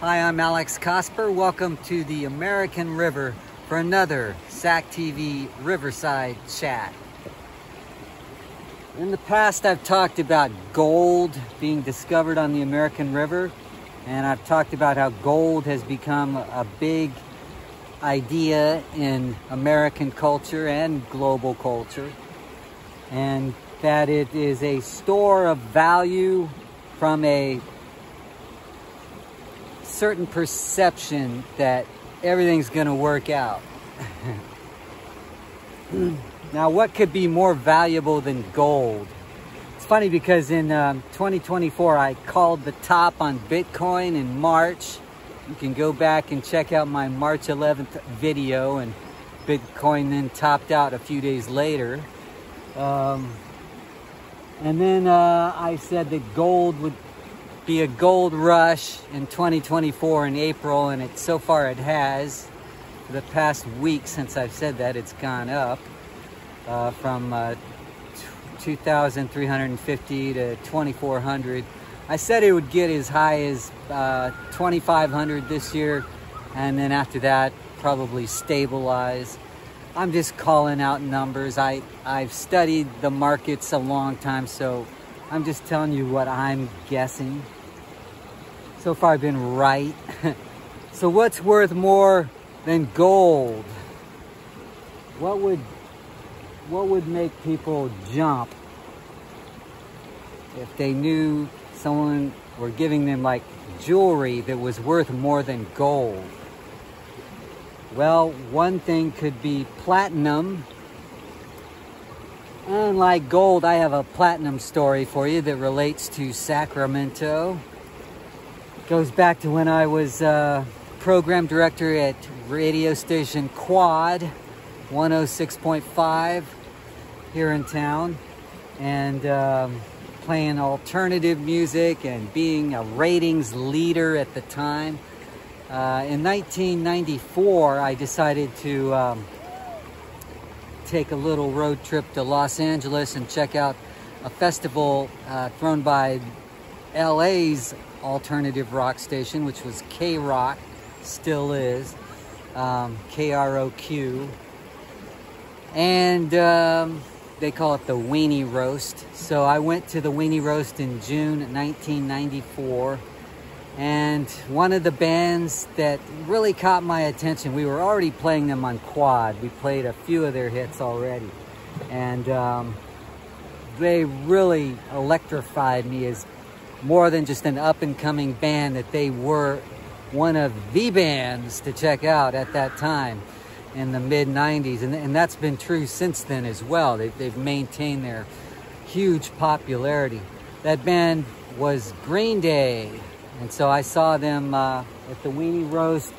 Hi, I'm Alex Cosper. Welcome to the American River for another SacTV Riverside Chat. In the past, I've talked about gold being discovered on the American River, and I've talked about how gold has become a big idea in American culture and global culture, and that it is a store of value from a certain perception that everything's going to work out. Now, what could be more valuable than gold? It's funny because in 2024, I called the top on Bitcoin in March. You can go back and check out my March 11th video, and Bitcoin then topped out a few days later. And then I said that gold would be a gold rush in 2024 in April, and so far it has. For the past week since I've said that, it's gone up from 2,350 to 2,400. I said it would get as high as 2,500 this year, and then after that probably stabilize. I'm just calling out numbers. I've studied the markets a long time, so I'm just telling you what I'm guessing. So far I've been right. So what's worth more than gold? What would make people jump if they knew someone were giving them like jewelry that was worth more than gold? Well, one thing could be platinum. Unlike gold, I have a platinum story for you that relates to Sacramento. It goes back to when I was program director at radio station KWOD 106.5 here in town, and playing alternative music and being a ratings leader at the time. In 1994, I decided to take a little road trip to Los Angeles and check out a festival thrown by LA's alternative rock station, which was KROQ, still is, KROQ. And they call it the Weenie Roast. So I went to the Weenie Roast in June 1994. And one of the bands that really caught my attention, we were already playing them on KWOD. We played a few of their hits already. And they really electrified me as more than just an up-and-coming band, that they were one of the bands to check out at that time in the mid-90s. And that's been true since then as well. They've maintained their huge popularity. That band was Green Day. And so I saw them at the Weenie Roast.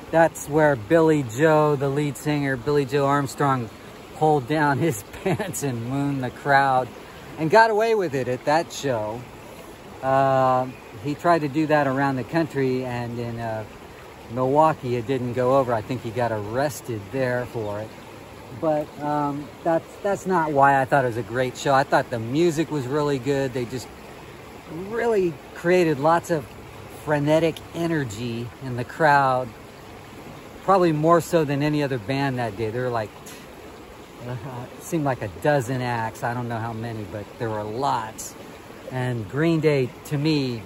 That's where Billy Joe, the lead singer, Billy Joe Armstrong, pulled down his pants and mooned the crowd and got away with it at that show. He tried to do that around the country, and in Milwaukee it didn't go over. I think he got arrested there for it. But that's not why I thought it was a great show. I thought the music was really good. They just really created lots of frenetic energy in the crowd, probably more so than any other band that day. There were like, it seemed like a dozen acts. I don't know how many, but there were lots. And Green Day, to me,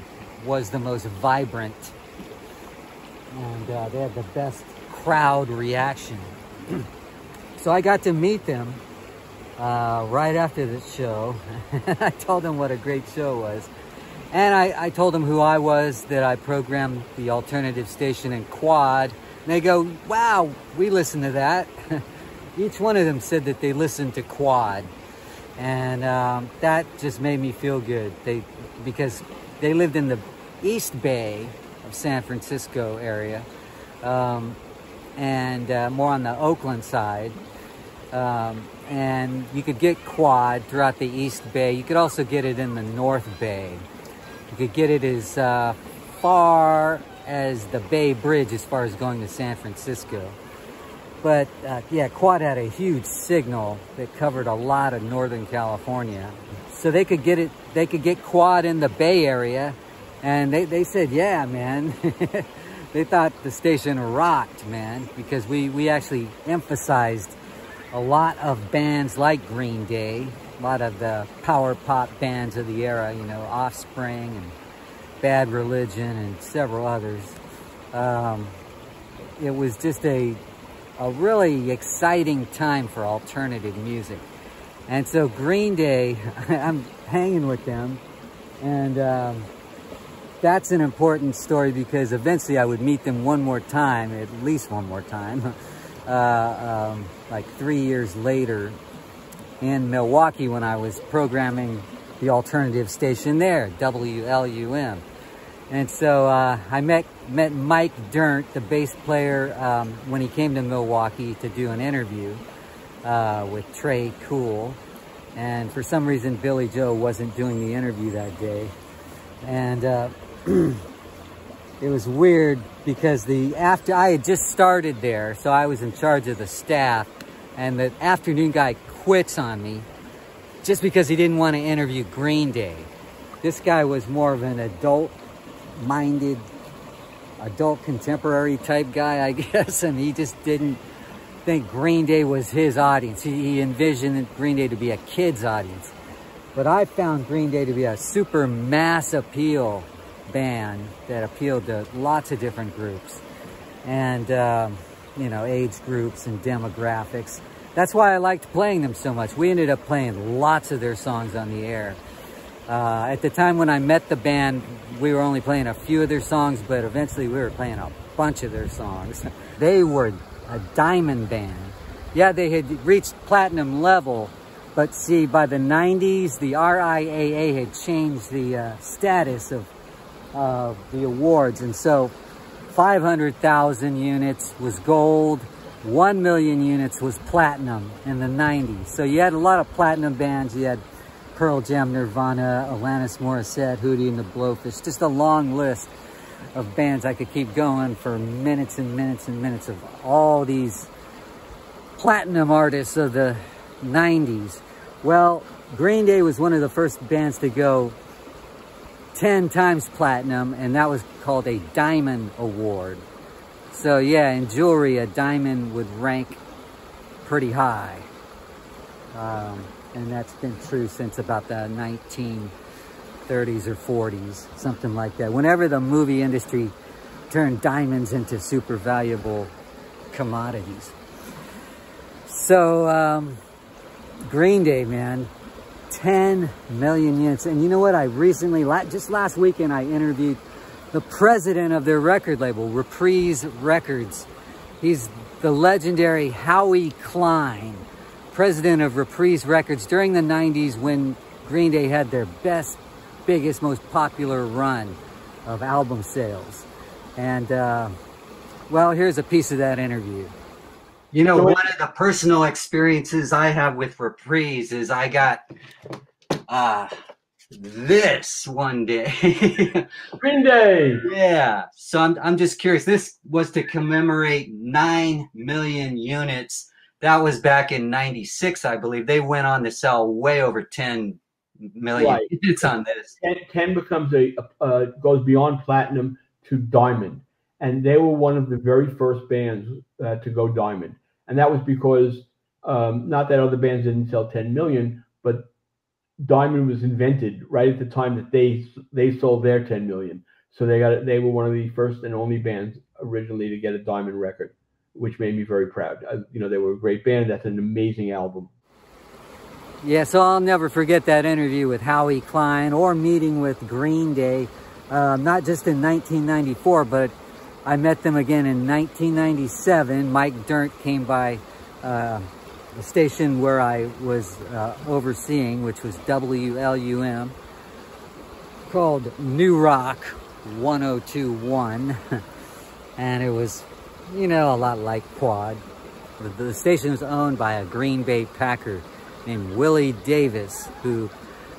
was the most vibrant. And they had the best crowd reaction. So I got to meet them right after the show. I told them what a great show was. And I told them who I was, that I programmed the alternative station in KWOD. And they go, wow, we listened to that. Each one of them said that they listened to KWOD. And that just made me feel good. Because they lived in the East Bay of San Francisco area. And more on the Oakland side. And you could get KWOD throughout the East Bay. You could also get it in the North Bay. You could get it as far as the Bay Bridge as far as going to San Francisco. But yeah, KWOD had a huge signal that covered a lot of Northern California. so they could get KWOD in the Bay Area. And they said, yeah, man. They thought the station rocked, man, because we actually emphasized a lot of bands like Green Day, a lot of the power pop bands of the era, you know, Offspring and Bad Religion and several others. It was just a really exciting time for alternative music. And so Green Day, I'm hanging with them, and that's an important story because eventually I would meet them one more time, at least one more time, like 3 years later in Milwaukee when I was programming the alternative station there, WLUM. And so I met Mike Dirnt, the bass player, when he came to Milwaukee to do an interview with Trey Cool. And for some reason, Billy Joe wasn't doing the interview that day. And it was weird because after I had just started there, so I was in charge of the staff, and the afternoon guy quits on me just because he didn't want to interview Green Day. This guy was more of an adult-minded, adult contemporary type guy, I guess, and he just didn't think Green Day was his audience. He envisioned Green Day to be a kid's audience. But I found Green Day to be a super mass appeal band that appealed to lots of different groups and, you know, age groups and demographics. That's why I liked playing them so much. We ended up playing lots of their songs on the air. At the time when I met the band, we were only playing a few of their songs, but eventually we were playing a bunch of their songs. They were a diamond band. Yeah, they had reached platinum level, but see, by the 90s, the RIAA had changed the status of the awards. And so 500,000 units was gold, 1 million units was platinum in the 90s. So you had a lot of platinum bands. You had Pearl Jam, Nirvana, Alanis Morissette, Hootie and the Blowfish, just a long list of bands. I could keep going for minutes and minutes and minutes of all these platinum artists of the 90s. Well, Green Day was one of the first bands to go 10 times platinum, and that was called a Diamond Award. So yeah, in jewelry, a diamond would rank pretty high. And that's been true since about the 1930s or 40s, something like that. Whenever the movie industry turned diamonds into super valuable commodities. So, Green Day, man, 10 million units. And you know what? I recently, just last weekend, I interviewed the president of their record label, Reprise Records. He's the legendary Howie Klein, president of Reprise Records during the 90s when Green Day had their best, biggest, most popular run of album sales. And, well, here's a piece of that interview. You know, one of the personal experiences I have with Reprise is I got this one day. Green Day! Yeah. So I'm just curious. This was to commemorate 9 million units. That was back in '96, I believe. They went on to sell way over 10 million units on this. 10 becomes goes beyond platinum to diamond. And they were one of the very first bands to go diamond. And that was because, not that other bands didn't sell 10 million, but diamond was invented right at the time that they sold their 10 million. So they were one of the first and only bands originally to get a diamond record, which made me very proud. You know, they were a great band. That's an amazing album. Yeah, so I'll never forget that interview with Howie Klein or meeting with Green Day, not just in 1994, but I met them again in 1997. Mike Dirnt came by the station where I was overseeing, which was WLUM, called New Rock 1021. And it was, you know, a lot like KWOD. The station was owned by a Green Bay Packer named Willie Davis, who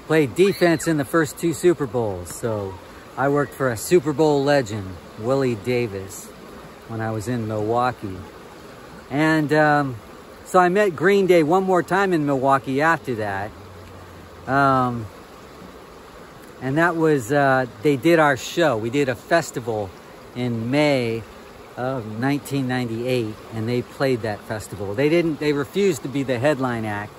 played defense in the first 2 Super Bowls. So I worked for a Super Bowl legend, Willie Davis, when I was in Milwaukee. And so I met Green Day one more time in Milwaukee after that. And that was, they did our show. We did a festival in May of 1998, and they played that festival. They refused to be the headline act,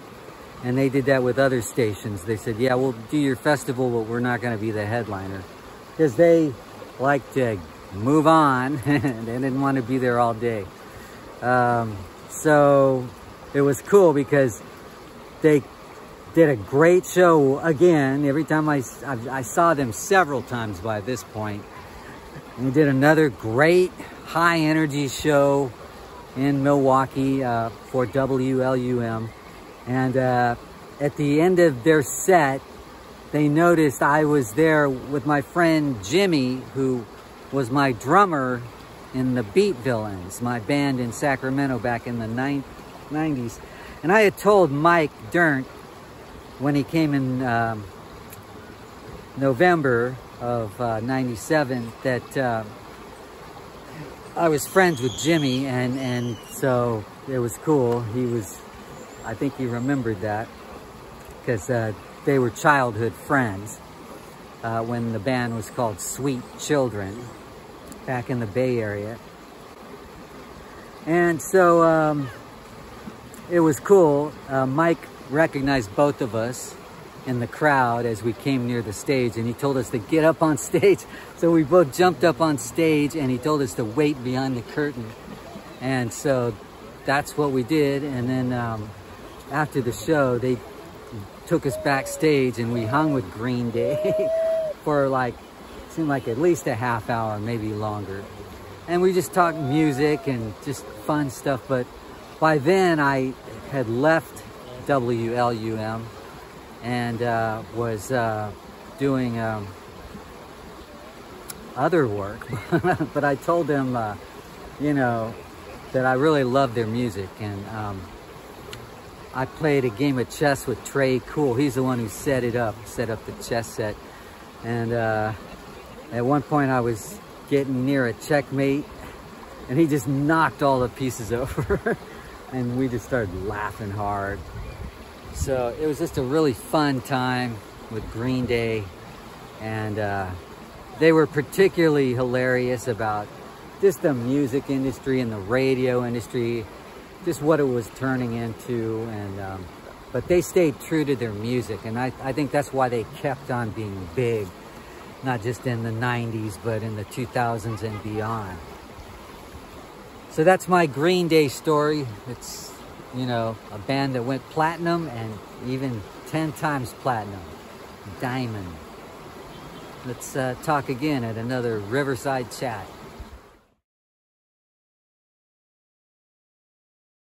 and they did that with other stations. They said, yeah, we'll do your festival, but we're not gonna be the headliner. Because they like to move on. They didn't want to be there all day. So it was cool because they did a great show again. Every time I saw them several times by this point. And we did another great high energy show in Milwaukee for WLUM. And at the end of their set, they noticed I was there with my friend Jimmy, who was my drummer in the Beat Villains, my band in Sacramento back in the 90s. And I had told Mike Dirnt when he came in November of 97 that I was friends with Jimmy, and so it was cool. I think he remembered that because they were childhood friends when the band was called Sweet Children back in the Bay Area. And so it was cool. Mike recognized both of us in the crowd as we came near the stage, and he told us to get up on stage. So we both jumped up on stage, and he told us to wait behind the curtain. And so that's what we did. And then after the show, they took us backstage, and we hung with Green Day for seemed like at least a half hour, maybe longer. And we just talked music and just fun stuff. But by then I had left WLUM and was doing other work. But I told them, you know, that I really loved their music. And I played a game of chess with Trey Cool. He's the one who set up the chess set. And at one point I was getting near a checkmate, and he just knocked all the pieces over. And we just started laughing hard. So it was just a really fun time with Green Day. And they were particularly hilarious about just the music industry and the radio industry, just what it was turning into. And but they stayed true to their music, and I think that's why they kept on being big, not just in the 90s, but in the 2000s and beyond. So that's my Green Day story. It's, you know, a band that went platinum and even 10 times platinum, diamond. Let's talk again at another Riverside Chat.